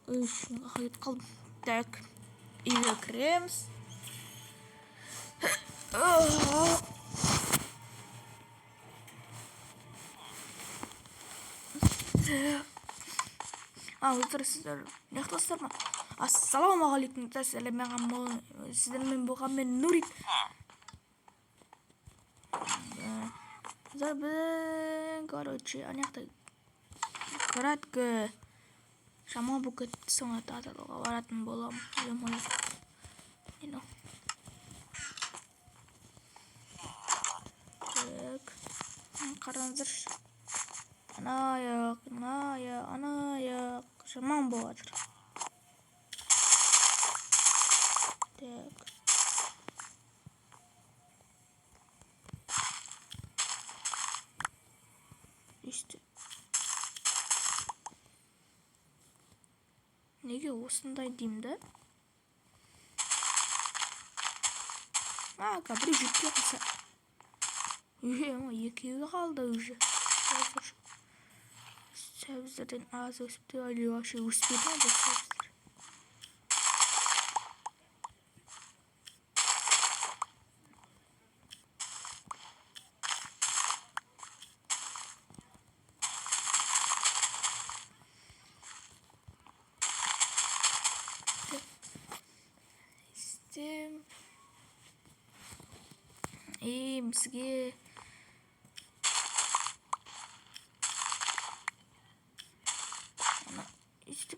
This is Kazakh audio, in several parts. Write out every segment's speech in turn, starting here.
Kaget kaldım. Tak. Evde kiremiz. Sizler ne kılasızlar mı? Assalamu alaikum. Sizden ben Nurit. Zarben короче анякта кратко шама букет соңа таталга баратын болом. Так. Караңыздар. Ана жаман болот. Так. İşte. Неге осындай деймін да? Кабір жүкке қылса. Екеуі қалды уже. Сәбіздерден аз өсіпті, әлі вообще өспеді ме бұл сәбіздер? Бізге işte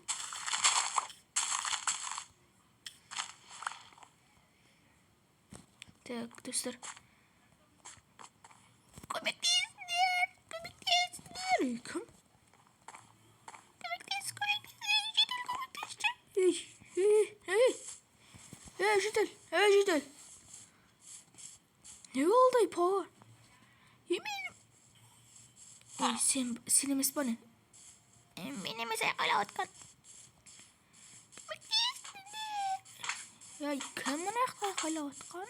так, достар. Көмектесіңдер. Кім? Жедел. Ne oldu Power? Yemin. Sen емес баны. Менің өзі қалауатқан. Кім мұны қалауатқан?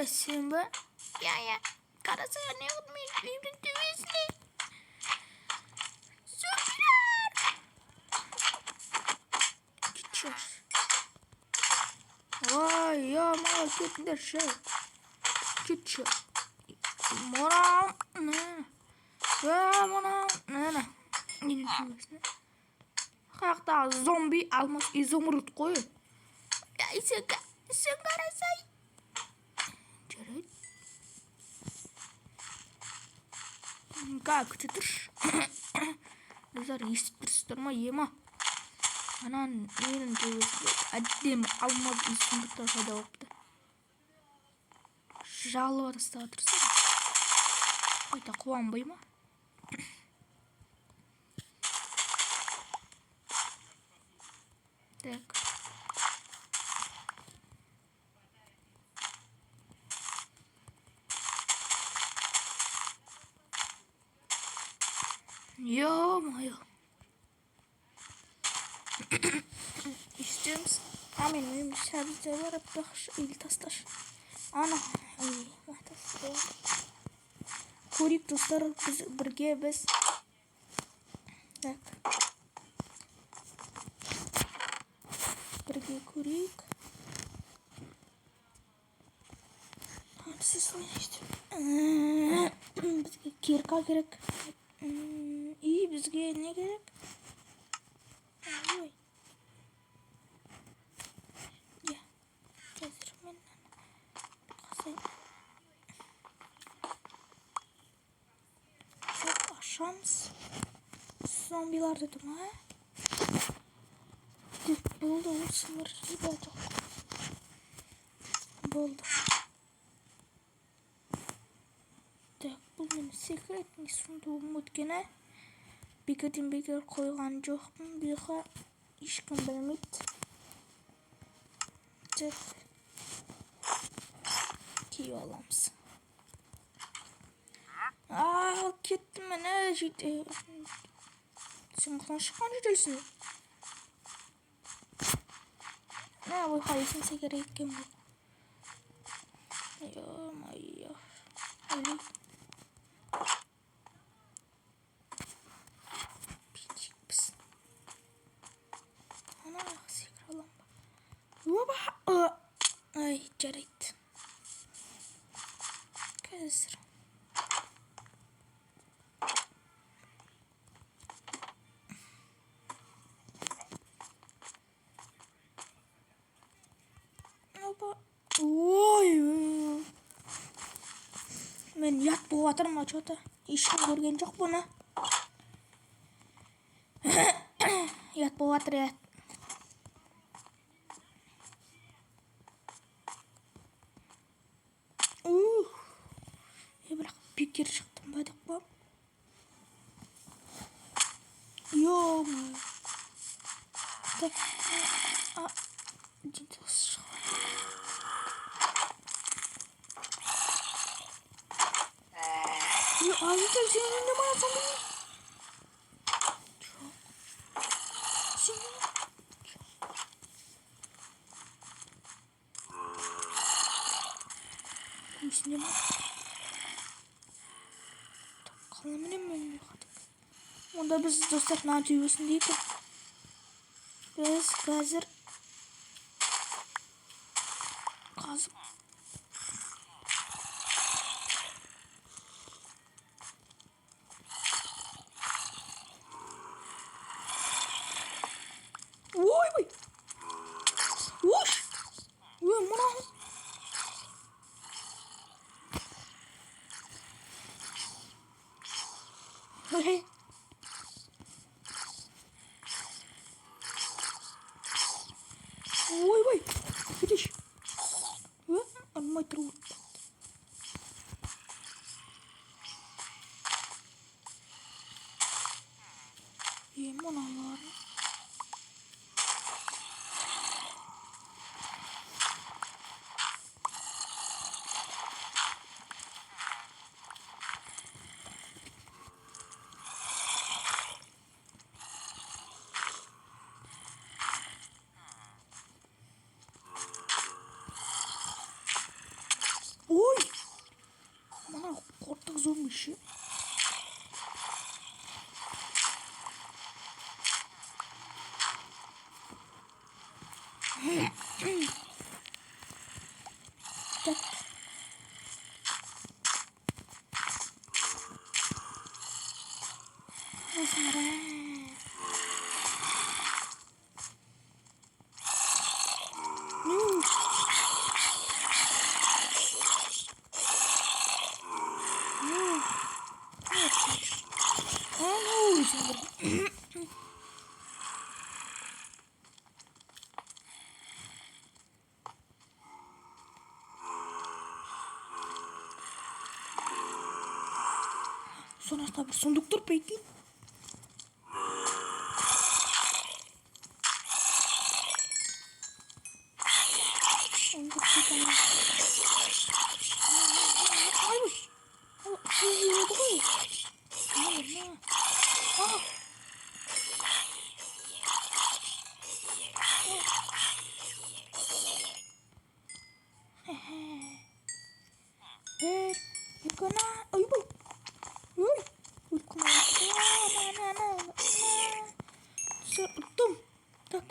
Сен ба? Қарасы не oldu үйдің төбесіне? Зомбилар! Кетшер. Мала кетіндер шай. Кетшер. Монам. Ненің төбесіне? Қаяқтағы зомби алмас изумруд қой. Сен қарасай. Жарайды. Күте тұрш. Біздер естіп тұрсыздар ма, ема? Анан менің төбесінде әдемі алмаз изумрудтар пайда болыпты. Жалып атастап тұрсыз. Қайта қуанбай ма? Так. Ё-моё. İstiyoruz. Amin mühim şarjı var. Bakış il taslaş. Ana. Көрейік достар, бірге біз. Так. Бірге көрейік. Бізге кирка керек. И бізге не керек? Ой. Қазір мен қасайын. Ашамыз. Зомбилар дедім, Болды, осылар жібеді. Болды. Так, бұл мен секретный сундуғым өткені. Бекер қойған жоқпын. Бұйға ешкім білмейді. Так. Киіп аламыз. Кеттім мен, жейді. Сен қылан шыққан жейдельсің. Ой, қалайсын секер еткен бұл. Ё-моё. Өлей. Пичікпіз. Baba. Ay jaraydı. Қазір. Baba. Ой. Men yat болып жатырмын что-то. Ешкім көрген жоқ бұны. Ят болып жатыр ят. Бірақ бекер шықтым ба деп қоям. Ё-моё. Так. Динтос шығар. Ай, сен не боласың? Сен не қаламын онда біз достар мына түйбесін дейік. Біз қазір қазып ой ош мына ой видишь он мой труд. Мыналар. Ой! Мына қортық зомби ше. Так. Sonrasında bir sunduktur peki. Unuttum. Tak.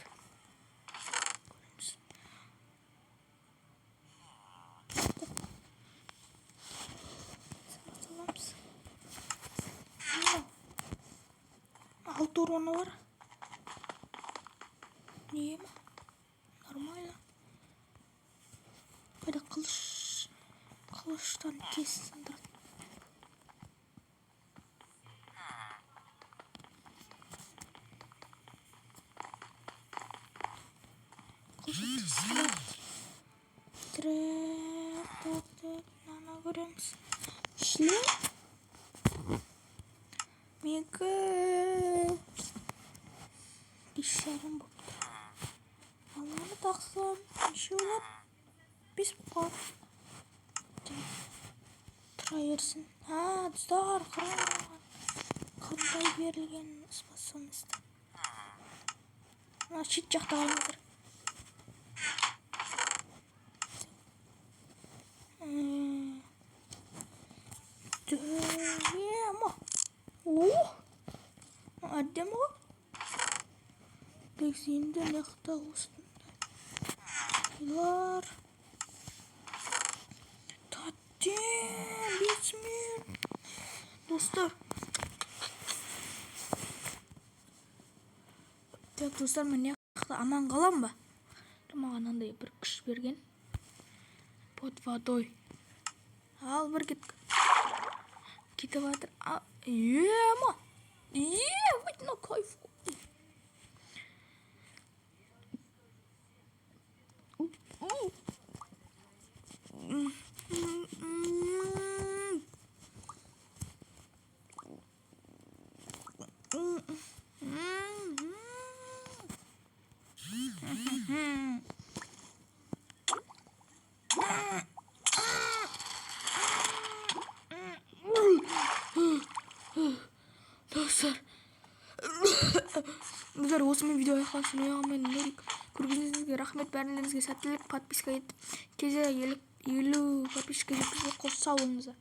Алты урона var. Niye mi? Normal. Böyle kılıçtan kessin. Nana görüyoruz. Şli. Mega. Dişlerim bu. Allah'ını taksam. Bir şey olur. Biz bu kadar. Tryersin. Ha, dostlar. Qanday berilgan spasomizda. Mana chet joqda olmadir. Ada mau. Di sini dah tak usah. Айлар. Тәттен, бесмен. Достар. Так, достар, мен яқта аман қалам ба? Маған андай бір күш берген. Под водой. Ал бір кетіп жатыр. Ема. Выйди на кайф. Достар, осымен видео аяқталсын. Мен көргеніңізге рахмет. Бәріңізге сәттілік. Подписка етіп, кезе 50 подписчикке жеткізуге қоса алыңыздар.